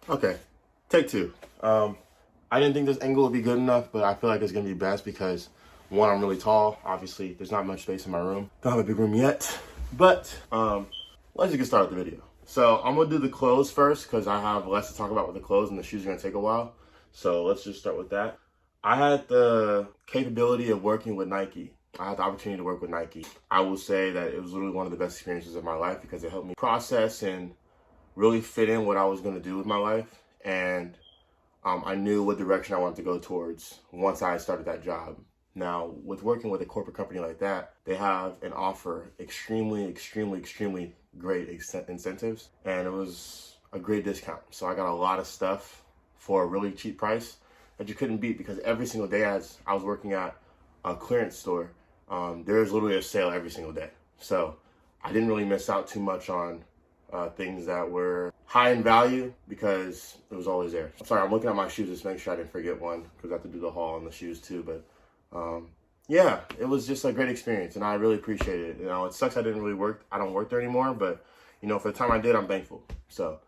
Okay, take two. I didn't think this angle would be good enough, but I feel like it's gonna be best because one, I'm really tall. Obviously, there's not much space in my room. Don't have a big room yet, but let's just get started with the video. So I'm gonna do the clothes first because I have less to talk about with the clothes, and the shoes are gonna take a while. So let's just start with that. I had the capability of working with Nike. I had the opportunity to work with Nike. I will say that it was literally one of the best experiences of my life because it helped me process and really fit in what I was going to do with my life. And I knew what direction I wanted to go towards once I started that job. Now, with working with a corporate company like that, they have and offer extremely great incentives. And it was a great discount. So I got a lot of stuff for a really cheap price that you couldn't beat because every single day as I was working at a clearance store, there's literally a sale every single day. So I didn't really miss out too much on things that were high in value because it was always there. I'm sorry, I'm looking at my shoes just to make sure I didn't forget one because I have to do the haul on the shoes too. But yeah, it was just a great experience and I really appreciate it. You know, it sucks I don't work there anymore, but you know, for the time I did, I'm thankful. So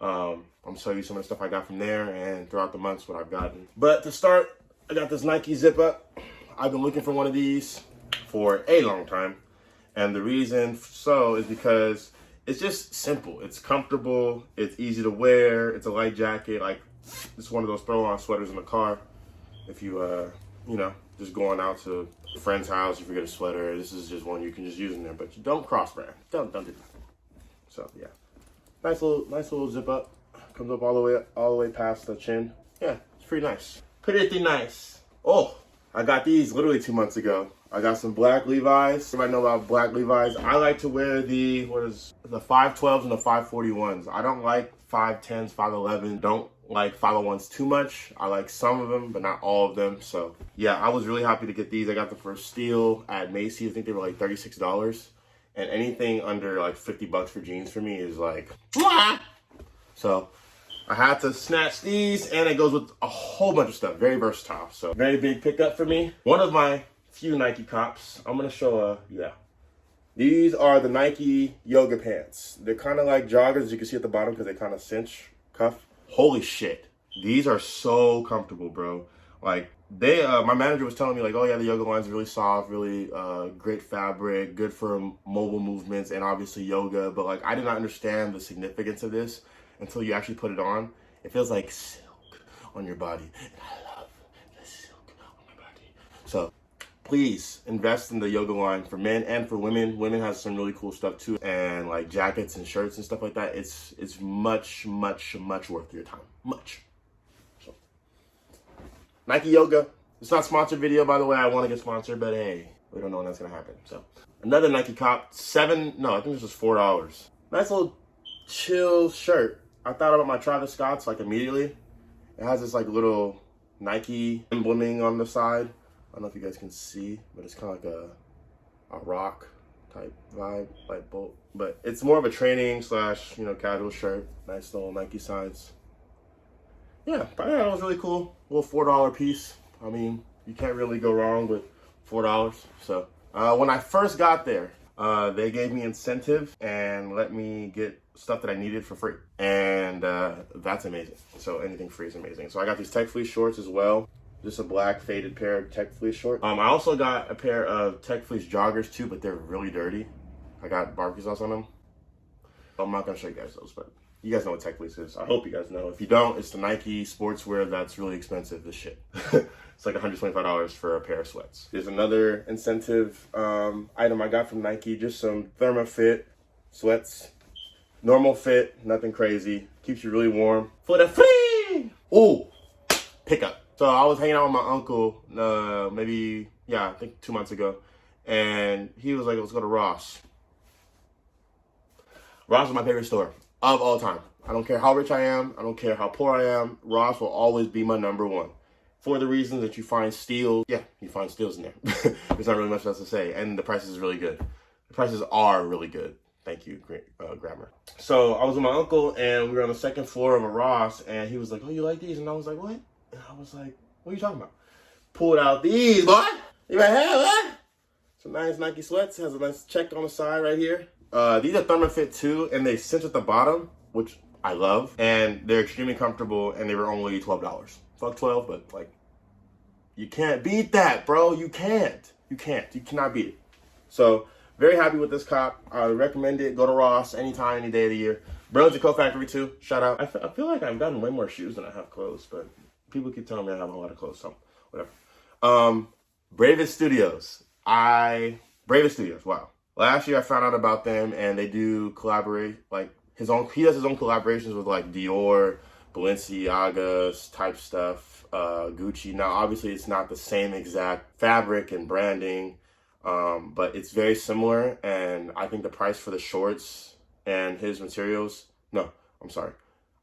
I'm gonna show you some of the stuff I got from there and throughout the months what I've gotten. But to start, I got this Nike zip up. I've been looking for one of these for a long time. And the reason so is because it's just simple. It's comfortable. It's easy to wear. It's a light jacket. Like, it's one of those throw-on sweaters in the car. If you, you know, just going out to a friend's house, you forget a sweater. This is just one you can just use in there. But you don't cross-brand. Don't do that. So, yeah. Nice little zip up. Comes up all the way past the chin. Yeah, it's pretty nice. Pretty nice. Oh, I got these literally 2 months ago. I got some black Levi's. Everybody know about black Levi's. I like to wear the 512s and the 541s. I don't like 510s, 511. Don't like 501s too much. I like some of them, but not all of them. So yeah, I was really happy to get these. I got them for steal at Macy's. I think they were like $36. And anything under like $50 for jeans for me is like, mwah! So I had to snatch these, and it goes with a whole bunch of stuff. Very versatile. So very big pickup for me. One of my few Nike cops. I'm gonna show yeah. These are the Nike yoga pants. They're kind of like joggers, as you can see at the bottom, because they kind of cinch, cuff. Holy shit. These are so comfortable, bro. Like, they, my manager was telling me, like, oh yeah, the yoga line's really soft, really great fabric, good for mobile movements, and obviously yoga. But like, I did not understand the significance of this until you actually put it on. It feels like silk on your body. And I love the silk on my body. So please invest in the yoga line for men and for women. Women has some really cool stuff too, and like jackets and shirts and stuff like that. It's much worth your time. Much. So, Nike Yoga. It's not a sponsored video, by the way. I want to get sponsored, but hey, we don't know when that's gonna happen. So another Nike cop. I think this was $4. Nice little chill shirt. I thought about my Travis Scotts like immediately. It has this like little Nike embleming on the side. I don't know if you guys can see, but it's kind of like a rock type vibe, like bolt. But it's more of a training / you know, casual shirt. Nice little Nike signs. Yeah, but yeah, it was really cool. A little $4 piece. I mean, you can't really go wrong with $4. So when I first got there, they gave me incentive and let me get stuff that I needed for free. And that's amazing. So anything free is amazing. So I got these Tech Fleece shorts as well. Just a black faded pair of Tech Fleece shorts. I also got a pair of Tech Fleece joggers too, but they're really dirty. I got barbecue sauce on them. I'm not gonna show you guys those, but you guys know what Tech Fleece is. I hope you guys know. If you don't, it's the Nike sportswear that's really expensive as shit. It's like $125 for a pair of sweats. There's another incentive item I got from Nike, just some ThermaFit sweats. Normal fit, nothing crazy. Keeps you really warm. For the free! Ooh, pickup. So I was hanging out with my uncle, I think 2 months ago. And he was like, let's go to Ross. Ross is my favorite store of all time. I don't care how rich I am. I don't care how poor I am. Ross will always be my number one. For the reason that you find steals. Yeah, you find steals in there. There's not really much else to say. And the prices is really good. The prices are really good. Thank you, grammar. So I was with my uncle, and we were on the second floor of a Ross, and he was like, oh, you like these? And I was like, what? And I was like, what are you talking about? Pulled out these, boy. You like, hey, what? Some nice Nike sweats. Has a nice check on the side right here. These are ThermaFit too, and they cinch at the bottom, which I love, and they're extremely comfortable, and they were only $12. Fuck 12, but like, you can't beat that, bro. You can't. You cannot beat it. So, very happy with this cop. I recommend it. Go to Ross anytime, any day of the year. Burlington Coat Factory too. Shout out. I feel like I've gotten way more shoes than I have clothes, but people keep telling me I have a lot of clothes, so whatever. Bravest Studios. Bravest Studios. Wow. Last year I found out about them, and they do collaborate like he does his own collaborations with like Dior, Balenciagas type stuff, Gucci. Now obviously it's not the same exact fabric and branding, but it's very similar, and I think the price for the shorts and his materials, no, I'm sorry.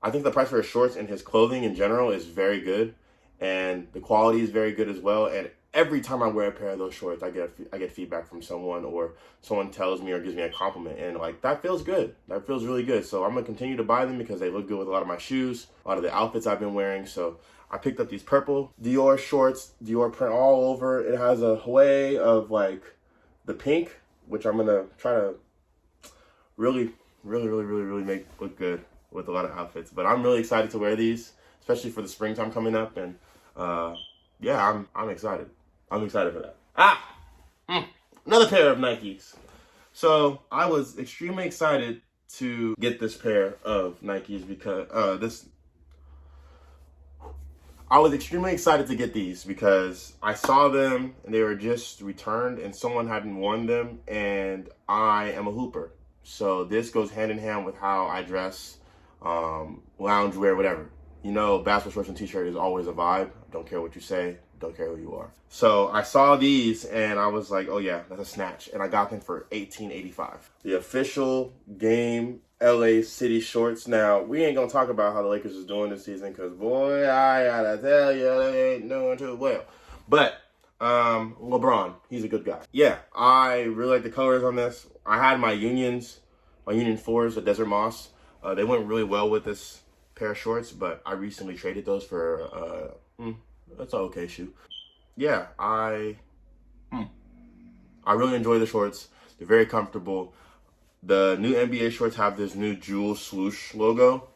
I think the price for his shorts and his clothing in general is very good, and the quality is very good as well. And every time I wear a pair of those shorts, I get feedback from someone, or someone tells me or gives me a compliment, and like that feels good. That feels really good. So I'm gonna continue to buy them because they look good with a lot of my shoes, a lot of the outfits I've been wearing. So I picked up these purple Dior shorts, Dior print all over. It has a way of like the pink, which I'm gonna try to really make look good with a lot of outfits. But I'm really excited to wear these, especially for the springtime coming up, and yeah, I'm excited. I'm excited for that. Another pair of Nikes. So I was extremely excited to get this pair of Nikes because I was extremely excited to get these because I saw them and they were just returned and someone hadn't worn them, and I am a hooper. So this goes hand in hand with how I dress, loungewear, whatever. You know, basketball shorts and t-shirt is always a vibe. Don't care what you say. Don't care who you are. So I saw these and I was like, oh yeah, that's a snatch. And I got them for $18.85. The official game LA City shorts. Now, we ain't gonna talk about how the Lakers is doing this season because boy, I gotta tell you, they ain't doing too well. But LeBron, he's a good guy. Yeah, I really like the colors on this. I had my Union 4s, the Desert Moss. They went really well with this pair of shorts, but I recently traded those for that's an okay shoe. Yeah, I really enjoy the shorts. They're very comfortable. The new NBA shorts have this new jewel swoosh logo.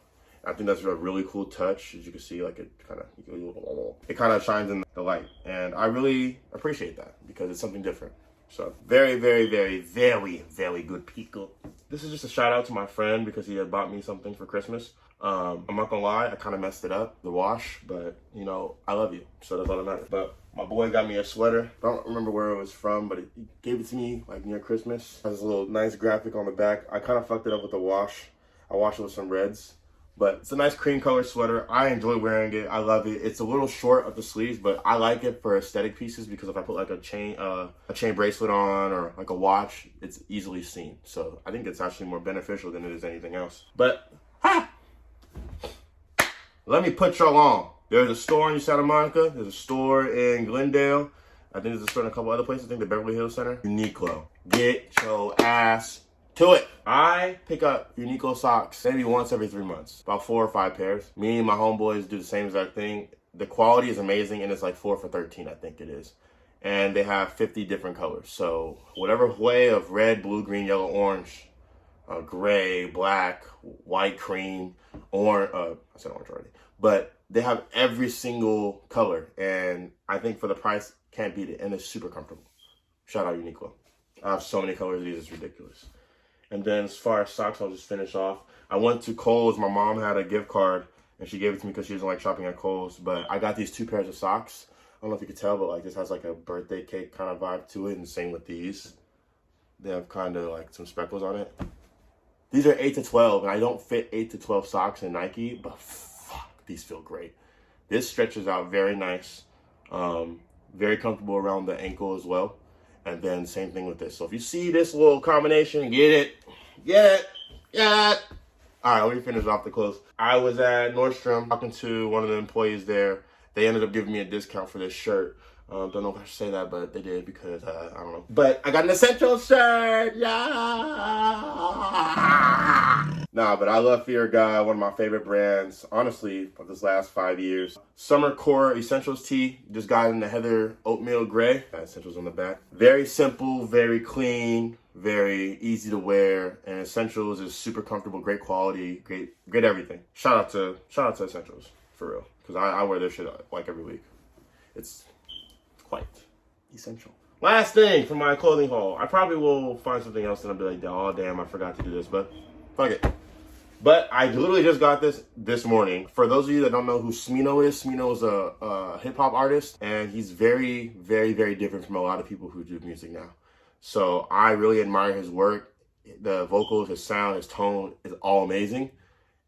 I think that's a really cool touch. As you can see, like it kind of shines in the light, and I really appreciate that because it's something different. So very good pickle. This is just a shout out to my friend because he had bought me something for Christmas. I'm not gonna lie, I kind of messed it up, the wash, but you know, I love you, so that's all that matters. But my boy got me a sweater. I don't remember where it was from, but he gave it to me like near Christmas. It has a little nice graphic on the back. I kind of fucked it up with the wash. I washed it with some reds, but it's a nice cream color sweater. I enjoy wearing it. I love it. It's a little short at the sleeves, but I like it for aesthetic pieces because if I put like a chain bracelet on or like a watch, it's easily seen. So I think it's actually more beneficial than it is anything else. But let me put y'all on. There's a store in Santa Monica. There's a store in Glendale. I think there's a store in a couple other places. I think the Beverly Hills Center. Uniqlo. Get your ass to it. I pick up Unico Socks maybe once every 3 months. About 4 or 5 pairs. Me and my homeboys do the same exact thing. The quality is amazing, and it's like 4 for $13, I think it is. And they have 50 different colors. So whatever way of red, blue, green, yellow, orange, gray, black, white, cream, orange. I said orange already. But they have every single color, and I think for the price, can't beat it, and it's super comfortable. Shout out Uniqlo. I have so many colors of these, it's ridiculous. And then as far as socks, I'll just finish off. I went to Kohl's. My mom had a gift card, and she gave it to me because she doesn't like shopping at Kohl's. But I got these 2 pairs of socks. I don't know if you could tell, but like this has like a birthday cake kind of vibe to it, and same with these. They have kind of like some speckles on it. These are 8 to 12, and I don't fit 8 to 12 socks in Nike, but fuck, these feel great. This stretches out very nice, very comfortable around the ankle as well. And then same thing with this. So if you see this little combination, get it. All right, let me finish off the clothes. I was at Nordstrom talking to one of the employees there. They ended up giving me a discount for this shirt. Don't know if I should say that, but they did because I don't know. But I got an essential shirt, yeah. Nah, but I love Fear God, one of my favorite brands, honestly, of this last 5 years. Summer Core Essentials tee, just got in the Heather Oatmeal Gray. Got Essentials on the back. Very simple, very clean, very easy to wear, and Essentials is super comfortable, great quality, great everything. Shout out to Essentials, for real, because I wear this shit like every week. It's quite essential. Last thing from my clothing haul. I probably will find something else and I'll be like, oh damn, I forgot to do this, but fuck it. But I literally just got this morning. For those of you that don't know who Smino is is a hip hop artist, and he's very, very, very different from a lot of people who do music now. So I really admire his work. The vocals, his sound, his tone is all amazing.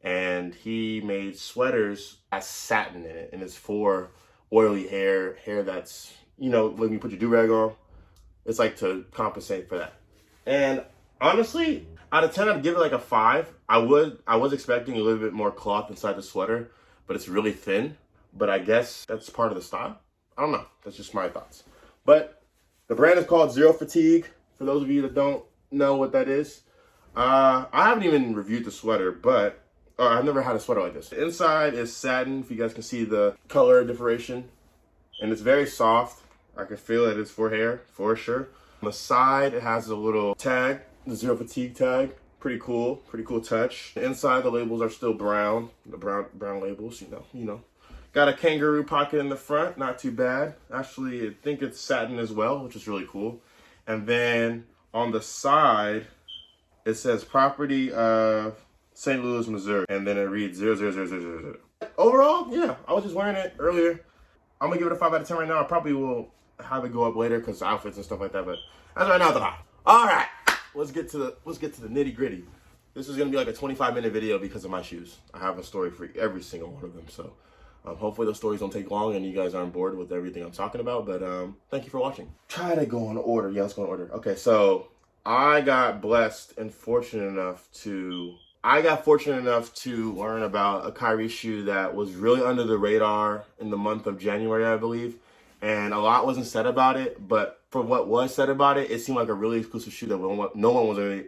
And he made sweaters that has satin in it, and it's for oily hair that's, you know, when you put your do-rag on, it's like to compensate for that. And honestly, out of 10, I'd give it like a 5. I was expecting a little bit more cloth inside the sweater, but it's really thin. But I guess that's part of the style. I don't know. That's just my thoughts. But the brand is called Zero Fatigue. For those of you that don't know what that is, I haven't even reviewed the sweater, but I've never had a sweater like this. The inside is satin, if you guys can see the color differentiation, and it's very soft. I can feel it. It's for hair, for sure. On the side, it has a little tag, the Zero Fatigue tag. Pretty cool touch. The inside, the labels are still brown, the brown labels, you know. Got a kangaroo pocket in the front, not too bad. Actually, I think it's satin as well, which is really cool. And then on the side, it says property of St. Louis, Missouri, and then it reads 00000. Overall, yeah, I was just wearing it earlier. I'm gonna give it a 5 out of 10 right now. I probably will have it go up later because outfits and stuff like that, but as right now, it's a 5. All right, let's get to the nitty gritty. This is gonna be like a 25-minute video because of my shoes. I have a story for every single one of them, so hopefully those stories don't take long and you guys aren't bored with everything I'm talking about. But thank you for watching. Try to go in order. Yeah, let's go in order. Okay, so I got blessed and fortunate enough to learn about a Kyrie shoe that was really under the radar in the month of January, I believe. And a lot wasn't said about it, but for what was said about it, it seemed like a really exclusive shoe that no one was really...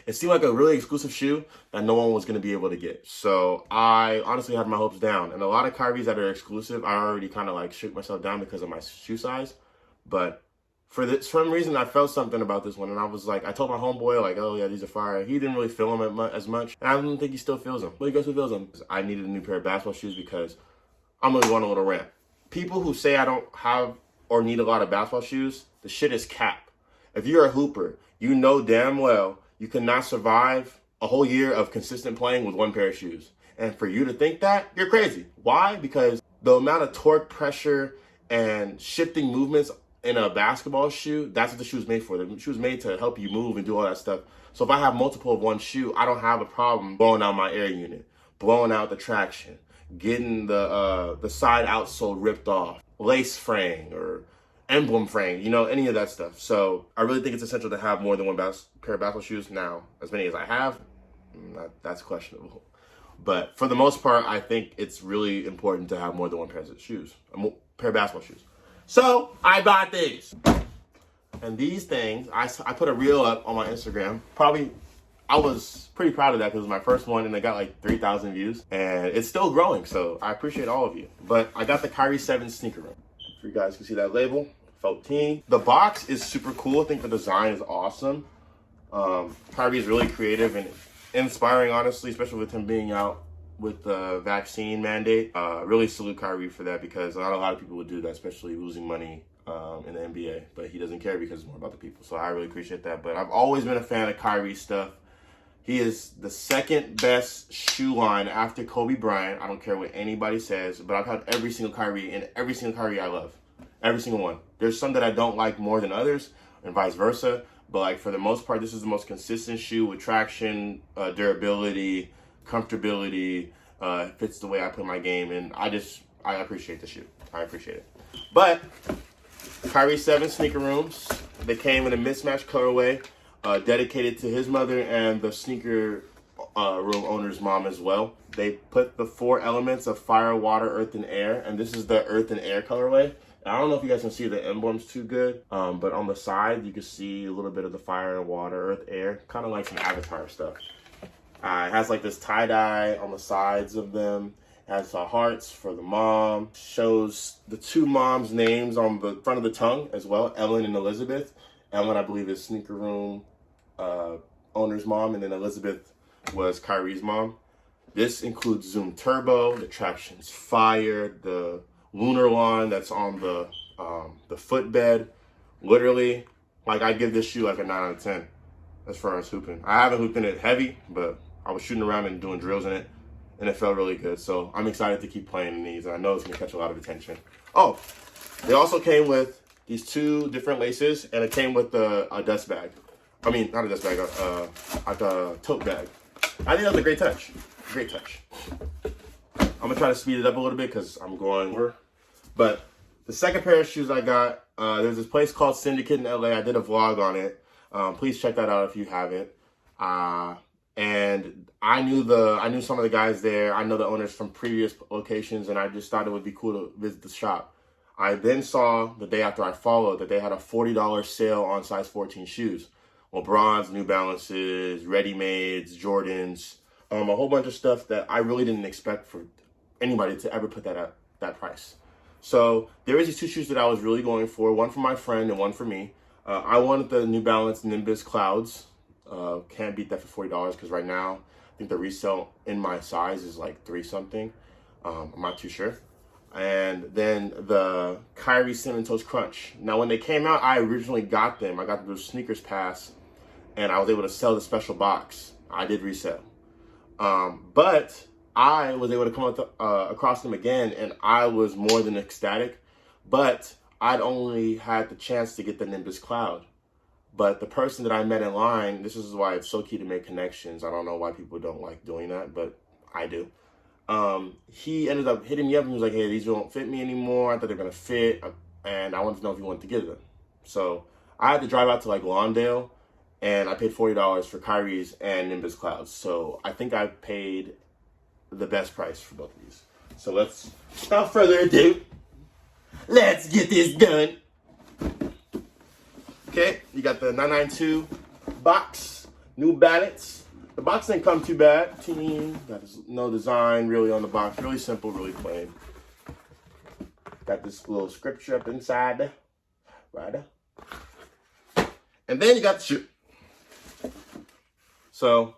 It seemed like a really exclusive shoe that no one was going to be able to get. So I honestly had my hopes down. And a lot of Kyries that are exclusive, I already kind of like shook myself down because of my shoe size. But for some reason, I felt something about this one. And I was like, I told my homeboy, like, oh yeah, these are fire. He didn't really feel them as much. And I don't think he still feels them. But guess who feels them? I needed a new pair of basketball shoes because I'm going to go on a little rant. People who say I don't have or need a lot of basketball shoes, the shit is cap. If you're a hooper, you know damn well you cannot survive a whole year of consistent playing with one pair of shoes. And for you to think that, you're crazy. Why? Because the amount of torque, pressure, and shifting movements in a basketball shoe, that's what the shoe's made for. The shoe's made to help you move and do all that stuff. So if I have multiple of one shoe, I don't have a problem blowing out my air unit, blowing out the traction, getting the side outsole ripped off, lace fraying, or emblem frame, you know, any of that stuff. So I really think it's essential to have more than one pair of basketball shoes. Now, as many as I have, that's questionable. But for the most part, I think it's really important to have more than one pair of shoes, a pair of basketball shoes. So I bought these. And these things, I put a reel up on my Instagram. I was pretty proud of that because it was my first one and it got like 3,000 views. And it's still growing, so I appreciate all of you. But I got the Kyrie 7 sneaker room. If you guys can see that label. 14. The box is super cool. I think the design is awesome. Kyrie is really creative and inspiring, honestly, especially with him being out with the vaccine mandate. Really salute Kyrie for that because not a lot of people would do that, especially losing money in the NBA. But he doesn't care because it's more about the people. So I really appreciate that. But I've always been a fan of Kyrie stuff. He is the second best shoe line after Kobe Bryant. I don't care what anybody says, but I've had every single Kyrie, and every single Kyrie I love. Every single one. There's some that I don't like more than others, and vice versa. But like for the most part, this is the most consistent shoe with traction, durability, comfortability. Fits the way I play my game, and I appreciate the shoe. I appreciate it. But Kyrie 7 sneaker rooms. They came in a mismatched colorway, dedicated to his mother and the sneaker room owner's mom as well. They put the 4 elements of fire, water, earth, and air, and this is the earth and air colorway. I don't know if you guys can see the emblems too good, but on the side, you can see a little bit of the fire, water, earth, air, kind of like some Avatar stuff. It has like this tie-dye on the sides of them. It has hearts for the mom. Shows the 2 moms' names on the front of the tongue as well, Ellen and Elizabeth. Ellen, I believe, is Sneaker Room owner's mom, and then Elizabeth was Kyrie's mom. This includes Zoom Turbo, the traction's fire, the lunar line that's on the footbed. Literally, like, I give this shoe like a 9 out of 10 as far as hooping. I haven't hooped in it heavy, but I was shooting around and doing drills in it, and it felt really good. So I'm excited to keep playing in these, and I know it's gonna catch a lot of attention. Oh, they also came with these 2 different laces, and it came with a dust bag. I mean, not a dust bag, like a tote bag. I think that was a great touch. Great touch. I'm gonna try to speed it up a little bit because I'm going over. But the second pair of shoes I got, there's this place called Syndicate in LA. I did a vlog on it. Please check that out if you haven't. And I knew some of the guys there. I know the owners from previous locations, and I just thought it would be cool to visit the shop. I then saw the day after I followed that they had a $40 sale on size 14 shoes. LeBrons, New Balances, Ready-Mades, Jordans, a whole bunch of stuff that I really didn't expect for anybody to ever put that at that price. So there is these 2 shoes that I was really going for, one for my friend and one for me. I wanted the New Balance Nimbus Clouds. Can't beat that for $40 because right now I think the resale in my size is like 3 something. I'm not too sure. And then the Kyrie Cinnamon Toast Crunch. Now when they came out, I originally got them. I got them through Sneakers Pass, and I was able to sell the special box. I did resell. But I was able to come across them again, and I was more than ecstatic. But I'd only had the chance to get the Nimbus Cloud. But the person that I met in line, this is why it's so key to make connections. I don't know why people don't like doing that, but I do. He ended up hitting me up and was like, hey, these don't fit me anymore. I thought they were going to fit, and I wanted to know if you wanted to get them. So I had to drive out to like Lawndale, and I paid $40 for Kyrie's and Nimbus Clouds. So I think I paid the best price for both of these. So let's, without further ado, let's get this done. Okay, you got the 992 box, New Balance. The box didn't come too bad. Got no design really on the box. Really simple, really plain. Got this little scripture up inside. Right there. And then you got the shoe. So,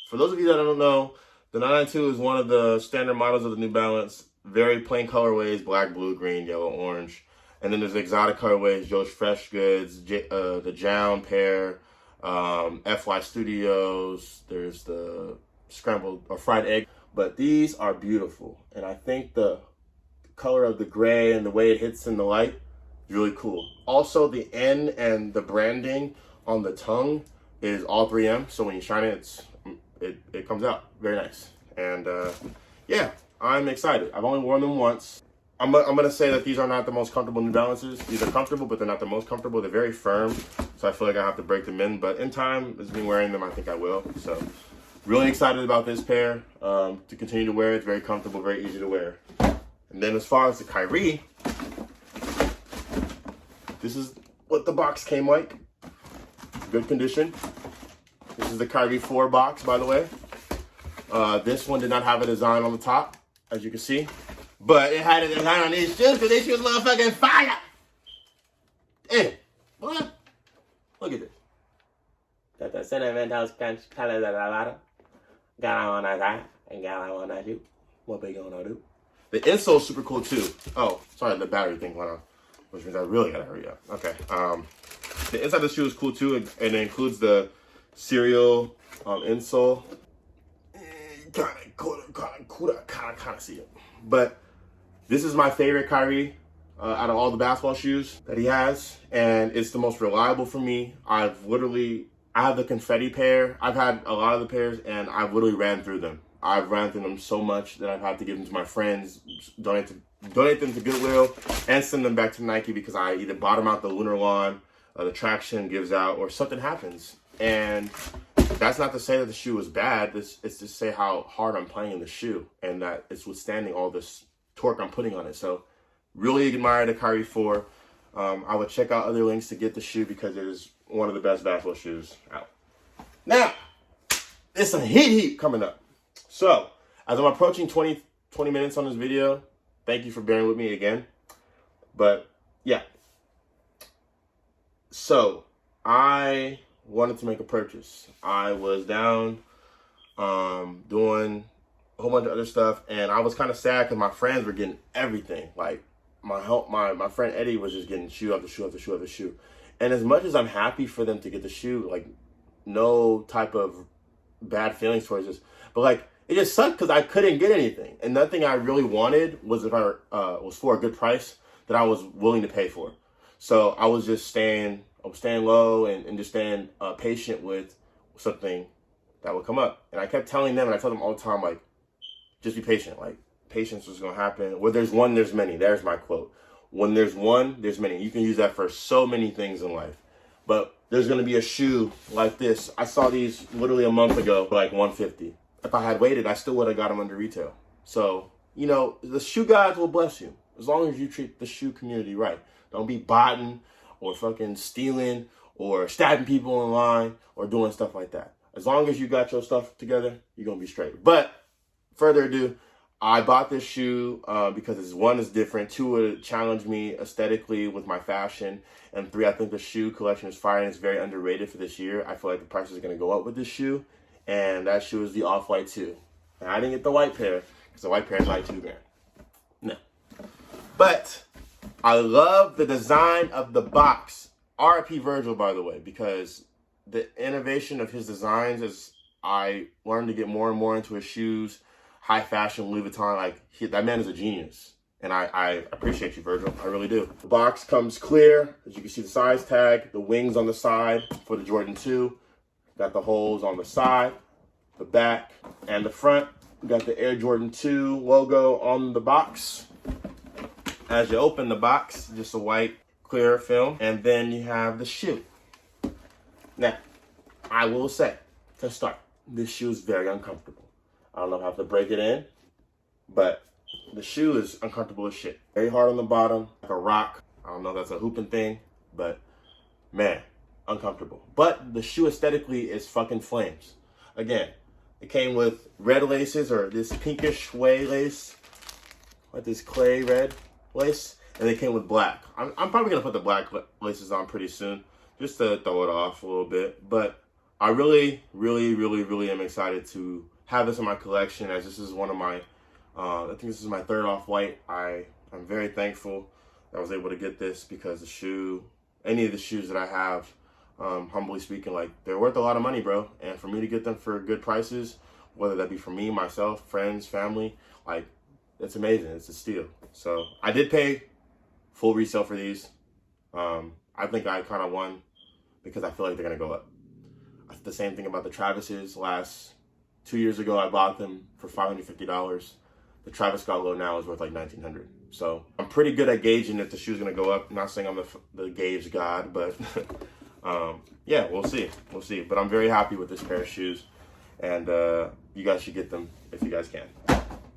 for those of you that don't know, the 992 is one of the standard models of the New Balance. Very plain colorways, black, blue, green, yellow, orange. And then there's exotic colorways, Joe's Fresh Goods, the Jown pair, FY Studios, there's the scrambled or fried egg. But these are beautiful. And I think the color of the gray and the way it hits in the light is really cool. Also, the N and the branding on the tongue is all 3M. So when you shine it, it comes out very nice. And yeah, I'm excited. I've only worn them once. I'm gonna say that these are not the most comfortable New Balances. These are comfortable, but they're not the most comfortable. They're very firm, so I feel like I have to break them in. But in time, as me wearing them, I think I will. So, really excited about this pair to continue to wear. It's very comfortable, very easy to wear. And then as far as the Kyrie, this is what the box came like. Good condition. This is the Kyrie 4 box, by the way. This one did not have a design on the top, as you can see. But it had a design on these shoes because these shoes motherfucking fire. Damn. What? Look at this. Got the cinnamon toast crunch color that I like. Got on that side and got on that shoe. What they gonna do? The insole's super cool too. Oh, sorry, the battery thing went on, which means I really gotta hurry up. Okay. The inside of the shoe is cool too, and it includes the cereal insole. Kind of see it, but this is my favorite Kyrie out of all the basketball shoes that he has, and it's the most reliable for me. I have the confetti pair. I've had a lot of the pairs, and I've literally ran through them. I've ran through them so much that I've had to give them to my friends, donate them to Goodwill, and send them back to Nike because I either bottom out the lunar lawn, the traction gives out, or something happens. And that's not to say that the shoe is bad. It's to say how hard I'm playing in the shoe and that it's withstanding all this torque I'm putting on it. So really admire the Kyrie 4. I would check out other links to get the shoe because it is one of the best basketball shoes out. Now, there's some heat coming up. So as I'm approaching 20 minutes on this video, thank you for bearing with me again. But yeah. So I wanted to make a purchase. I was down doing a whole bunch of other stuff, and I was kind of sad because my friends were getting everything. Like my friend Eddie was just getting shoe after shoe after shoe after shoe. And as much as I'm happy for them to get the shoe, like no type of bad feelings towards this, but like it just sucked because I couldn't get anything, and nothing I really wanted was if I was for a good price that I was willing to pay for. So I was staying low and just staying patient with something that would come up. And I kept telling them, and I tell them all the time, like, just be patient. Like, patience is going to happen. Where there's one, there's many. There's my quote. When there's one, there's many. You can use that for so many things in life. But there's going to be a shoe like this. I saw these literally a month ago for like $150. If I had waited, I still would have got them under retail. So, you know, the shoe gods will bless you as long as you treat the shoe community right. Don't be botting or fucking stealing or stabbing people in line or doing stuff like that. As long as you got your stuff together, you're going to be straight. But further ado, I bought this shoe because it's, one, is different. Two, it challenged me aesthetically with my fashion. And three, I think the shoe collection is fire and it's very underrated for this year. I feel like the price is going to go up with this shoe. And that shoe is the Off-White 2. And I didn't get the white pair because the white pair is like $2,000. No. But I love the design of the box. RIP Virgil, by the way, because the innovation of his designs as I learned to get more and more into his shoes, high fashion, Louis Vuitton, like that man is a genius. And I appreciate you, Virgil. I really do. The box comes clear. As you can see, the size tag, the wings on the side for the Jordan 2. Got the holes on the side, the back, and the front. We got the Air Jordan 2 logo on the box. As you open the box, just a white clear film, and then you have the shoe. Now, I will say, to start, this shoe is very uncomfortable. I don't know if I have to break it in, but the shoe is uncomfortable as shit. Very hard on the bottom, like a rock. I don't know if that's a hooping thing, but man, uncomfortable. But the shoe aesthetically is fucking flames. Again, it came with red laces, or this pinkish way lace, like this clay red lace, and they came with black. I'm probably gonna put the black laces on pretty soon, just to throw it off a little bit. But I really am excited to have this in my collection, as this is one of my, I think this is my third Off-White. I'm very thankful that I was able to get this because the shoe, any of the shoes that I have, humbly speaking, like, they're worth a lot of money, bro. And for me to get them for good prices, whether that be for me, myself, friends, family, like, it's amazing. It's a steal. So I did pay full resale for these. I think I kind of won because I feel like they're going to go up. I said the same thing about the Travis's. 2 years ago, I bought them for $550. The Travis Scott low now is worth like $1,900. So I'm pretty good at gauging if the shoe's going to go up. I'm not saying I'm the gauge god, but yeah, we'll see. We'll see. But I'm very happy with this pair of shoes. And you guys should get them if you guys can.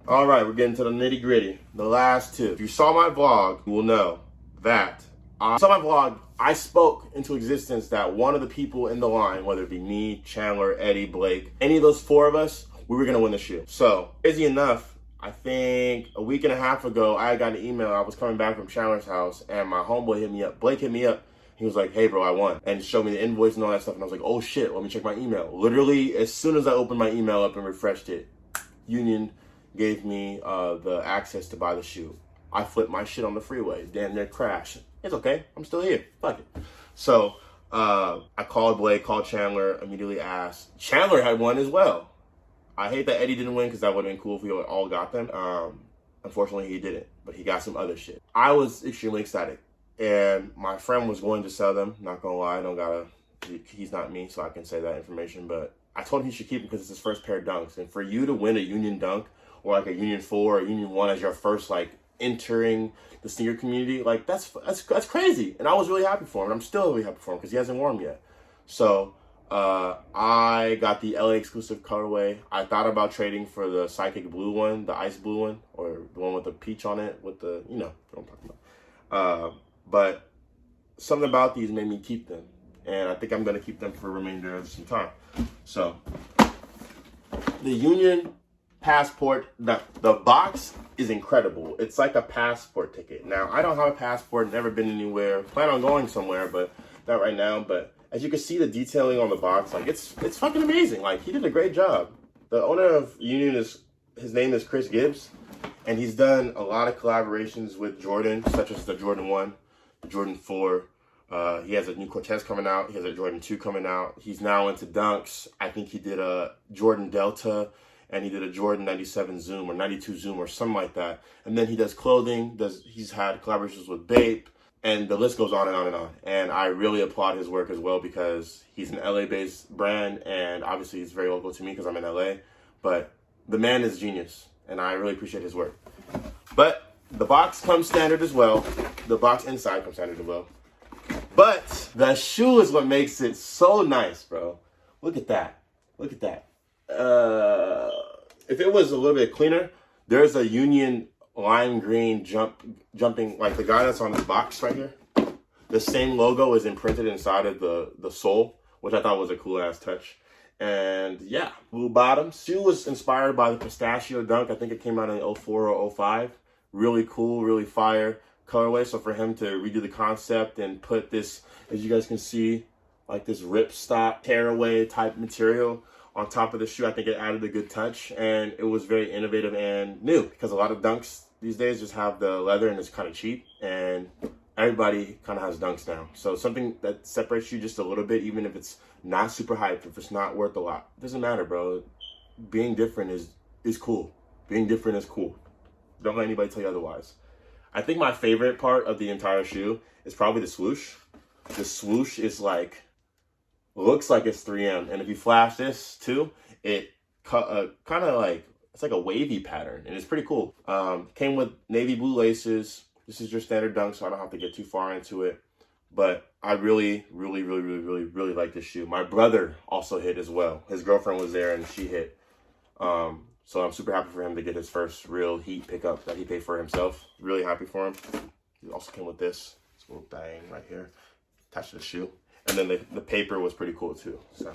All right, we're getting to the nitty gritty. The last two. If you saw my vlog, you will know that I spoke into existence that one of the people in the line, whether it be me, Chandler, Eddie, Blake, any of those four of us, we were going to win the shoe. So, crazy enough, I think a week and a half ago, I got an email. I was coming back from Chandler's house, and my homeboy hit me up. Blake hit me up. He was like, hey, bro, I won. And showed me the invoice and all that stuff. And I was like, oh, shit, let me check my email. Literally, as soon as I opened my email up and refreshed it, Union gave me the access to buy the shoe. I flipped my shit on the freeway. Damn near crashed. It's okay. I'm still here. Fuck it. So I called Blake, called Chandler, immediately asked. Chandler had one as well. I hate that Eddie didn't win because that would have been cool if we all got them. Unfortunately, he didn't, but he got some other shit. I was extremely excited. And my friend was going to sell them. Not gonna lie, he's not me, so I can say that information. But I told him he should keep them because it's his first pair of dunks. And for you to win a Union dunk or like a Union 4 or a Union 1 as your first like entering the sneaker community, like that's crazy. And I was really happy for him. And I'm still really happy for him because he hasn't worn them yet. So I got the LA exclusive colorway. I thought about trading for the Psychic blue one, the ice blue one, or the one with the peach on it with the, you know what I'm talking about. But something about these made me keep them. And I think I'm going to keep them for the remainder of some time. So the Union passport, the box is incredible. It's like a passport ticket. Now, I don't have a passport, never been anywhere. Plan on going somewhere, but not right now. But As you can see, the detailing on the box, like it's fucking amazing. Like, he did a great job. The owner of Union his name is Chris Gibbs, and he's done a lot of collaborations with Jordan, such as the Jordan 1, the Jordan 4. He has a new Cortez coming out. He has a Jordan 2 coming out. He's now into dunks. I think he did a Jordan Delta, and he did a Jordan 97 Zoom or 92 Zoom or something like that. And then he does clothing. He's had collaborations with Bape, and the list goes on and on and on. And I really applaud his work as well, because he's an LA-based brand, and obviously he's very local to me because I'm in LA. But the man is genius, and I really appreciate his work. But the box comes standard as well. The box inside comes standard as well. But the shoe is what makes it so nice, bro. Look at that. Look at that. If it was a little bit cleaner, there's a Union lime green jumping, like the guy that's on this box right here. The same logo is imprinted inside of the sole, which I thought was a cool ass touch. And yeah, blue bottoms. Shoe was inspired by the pistachio dunk. I think it came out in 04 or 05. Really cool, really fire colorway. So for him to redo the concept and put this, as you guys can see, like this ripstop tearaway type material on top of the shoe, I think it added a good touch, and it was very innovative and new, because a lot of dunks these days just have the leather and it's kind of cheap, and everybody kind of has dunks now. So something that separates you just a little bit, even if it's not super hype, if it's not worth a lot, it doesn't matter, bro. Being different is cool. Being different is cool. Don't let anybody tell you otherwise. I think my favorite part of the entire shoe is probably the swoosh. The swoosh is like, looks like it's 3M, and if you flash this too, it kind of like, it's like a wavy pattern, and it's pretty cool. Came with navy blue laces. This is your standard dunk, so I don't have to get too far into it. But I really like this shoe. My brother also hit as well. His girlfriend was there and she hit. So I'm super happy for him to get his first real heat pickup that he paid for himself. Really happy for him. He also came with this little thing right here, attached to the shoe. And then the paper was pretty cool too. So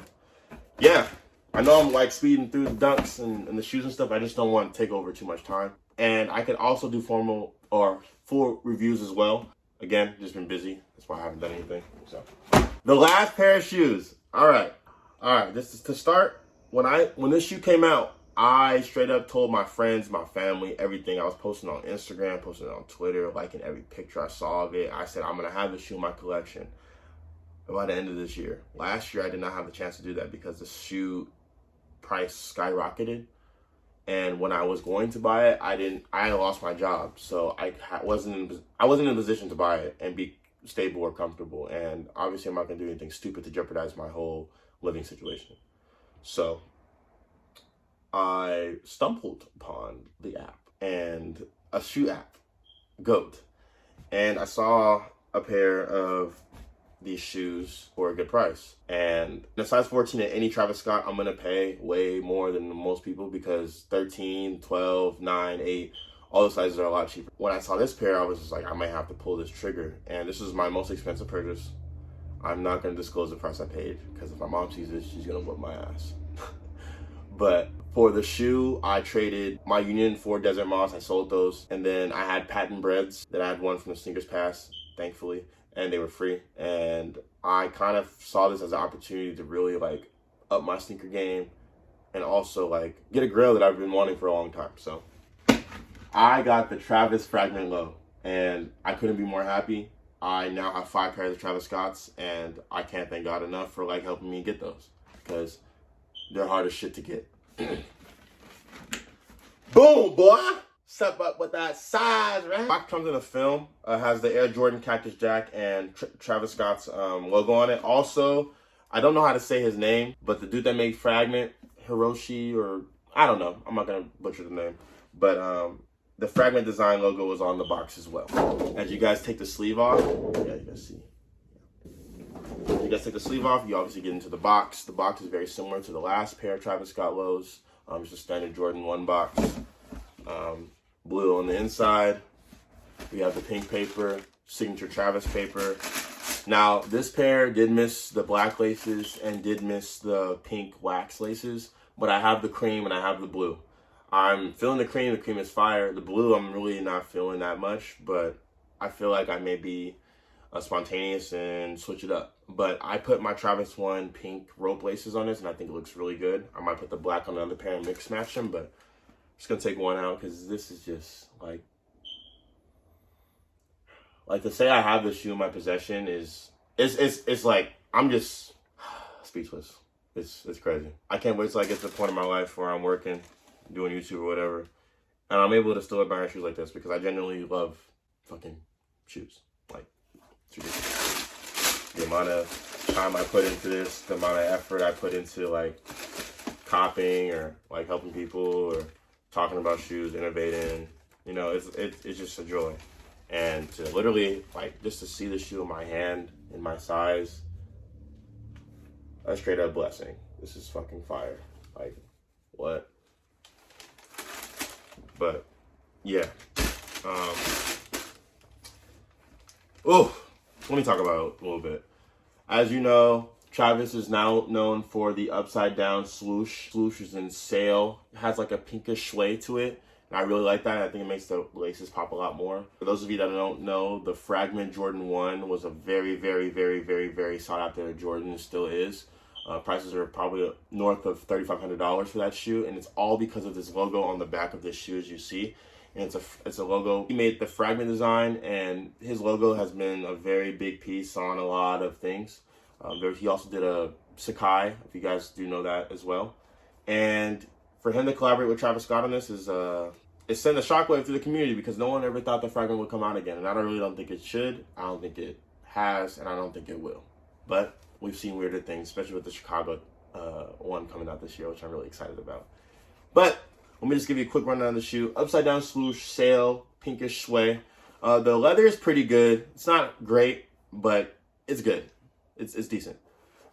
yeah, I know I'm like speeding through the dunks and the shoes and stuff. I just don't want to take over too much time. And I could also do formal or full reviews as well. Again, just been busy. That's why I haven't done anything. So the last pair of shoes. All right. This is to start. When this shoe came out, I straight up told my friends, my family, everything. I was posting on Instagram, posting on Twitter, liking every picture I saw of it. I said, I'm going to have this shoe in my collection by the end of this year. Last year, I did not have the chance to do that because the shoe price skyrocketed. And when I was going to buy it, I lost my job. So I wasn't in a position to buy it and be stable or comfortable. And obviously, I'm not going to do anything stupid to jeopardize my whole living situation. So I stumbled upon the app, and a shoe app, GOAT. And I saw a pair of these shoes for a good price. And in a size 14 at any Travis Scott, I'm going to pay way more than most people, because 13, 12, 9, 8, all the sizes are a lot cheaper. When I saw this pair, I was just like, I might have to pull this trigger. And this is my most expensive purchase. I'm not going to disclose the price I paid, because if my mom sees this, she's going to whip my ass. But for the shoe, I traded my Union 4 Desert Moss. I sold those. And then I had patent breads that I had won from the Sneakers Pass, thankfully. And they were free. And I kind of saw this as an opportunity to really like up my sneaker game and also like get a grill that I've been wanting for a long time. So I got the Travis Fragment Low, and I couldn't be more happy. I now have 5 pairs of Travis Scotts, and I can't thank God enough for like helping me get those, because they're hard as shit to get. Boom, boy! Step up with that size, right? Box comes in a film. Has the Air Jordan Cactus Jack and Travis Scott's logo on it. Also, I don't know how to say his name, but the dude that made Fragment, Hiroshi, or I don't know. I'm not going to butcher the name. But the Fragment design logo was on the box as well. As you guys take the sleeve off, yeah, you guys see. As you guys take the sleeve off, you obviously get into the box. The box is very similar to the last pair of Travis Scott lows. It's a standard Jordan 1 box. Blue on the inside. We have the pink paper, signature Travis paper. Now, this pair did miss the black laces and did miss the pink wax laces, but I have the cream and I have the blue. I'm feeling the cream. The cream is fire. The blue, I'm really not feeling that much, but I feel like I may be spontaneous and switch it up. But I put my Travis 1 pink rope laces on this, and I think it looks really good. I might put the black on the other pair and mix match them, but I'm just gonna take one out because this is just like to say I have this shoe in my possession is it's like I'm just speechless. It's crazy. I can't wait till I get to the point in my life where I'm working, doing YouTube or whatever, and I'm able to still admire shoes like this because I genuinely love fucking shoes. Like, it's ridiculous. The amount of time I put into this, the amount of effort I put into like copying or like helping people or talking about shoes, innovating, you know, it's just a joy. And to literally like just to see the shoe in my hand, in my size, a straight up blessing. This is fucking fire. Like, what? But yeah. Let me talk about it a little bit. As you know, Travis is now known for the upside down swoosh. Swoosh is in sale. It has like a pinkish sway to it. And I really like that. I think it makes the laces pop a lot more. For those of you that don't know, the Fragment Jordan 1 was a very, very, very, very, very sought after Jordan. It still is. Prices are probably north of $3,500 for that shoe. And it's all because of this logo on the back of this shoe, as you see. And it's a logo. He made the Fragment design, and his logo has been a very big piece on a lot of things. He also did a Sakai, if you guys do know that as well. And for him to collaborate with Travis Scott on this is it sent a shockwave through the community because no one ever thought the Fragment would come out again. And I really don't think it should. I don't think it has, and I don't think it will. But we've seen weirder things, especially with the Chicago one coming out this year, which I'm really excited about. But let me just give you a quick rundown of the shoe. Upside down swoosh, sail, pinkish sway. The leather is pretty good. It's not great, but it's good. It's decent.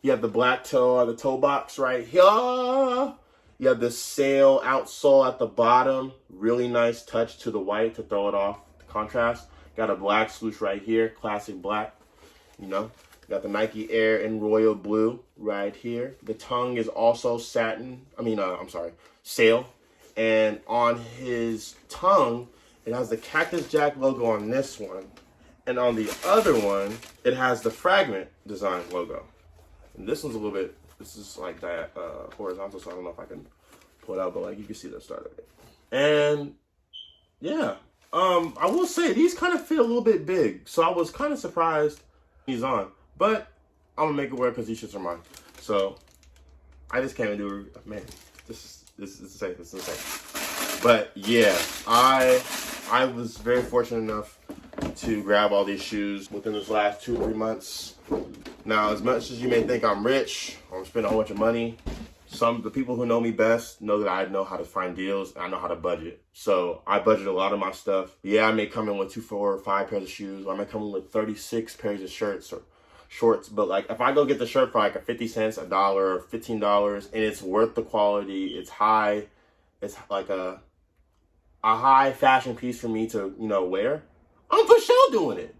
You have the black toe, the toe box right here. You have the sail outsole at the bottom. Really nice touch to the white to throw it off, the contrast. Got a black swoosh right here, classic black, you know. Got the Nike Air in royal blue right here. The tongue is also sail. And on his tongue, it has the Cactus Jack logo on this one. And on the other one, it has the Fragment design logo. And this one's a little bit, this is like that horizontal, so I don't know if I can pull it out, but like you can see the start of it. And yeah, I will say these kind of feel a little bit big. So I was kind of surprised he's on. But I'm gonna make it work because these shits are mine. So I just came and do it. Man, this is safe. This is safe. But yeah, I was very fortunate enough to grab all these shoes within this last 2 or 3 months. Now, as much as you may think I'm rich, I'm spending a whole bunch of money, the people who know me best know that I know how to find deals and I know how to budget. So I budget a lot of my stuff. Yeah, I may come in with 2, 4, or 5 pairs of shoes, or I may come in with 36 pairs of shirts or shorts. But like if I go get the shirt for like 50 cents, $1, $15, and it's worth the quality, it's high, it's like a high fashion piece for me to, you know, wear, I'm for sure doing it.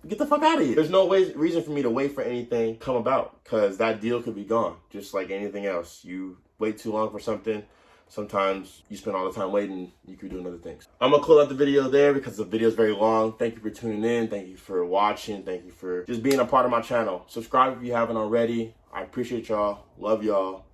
Get the fuck out of here. There's no reason for me to wait for anything come about, because that deal could be gone just like anything else. You wait too long for something, sometimes you spend all the time waiting, you could do other things. I'm gonna close out the video there because the video is very long. Thank you for tuning in. Thank you for watching. Thank you for just being a part of my channel. Subscribe if you haven't already. I appreciate y'all. Love y'all.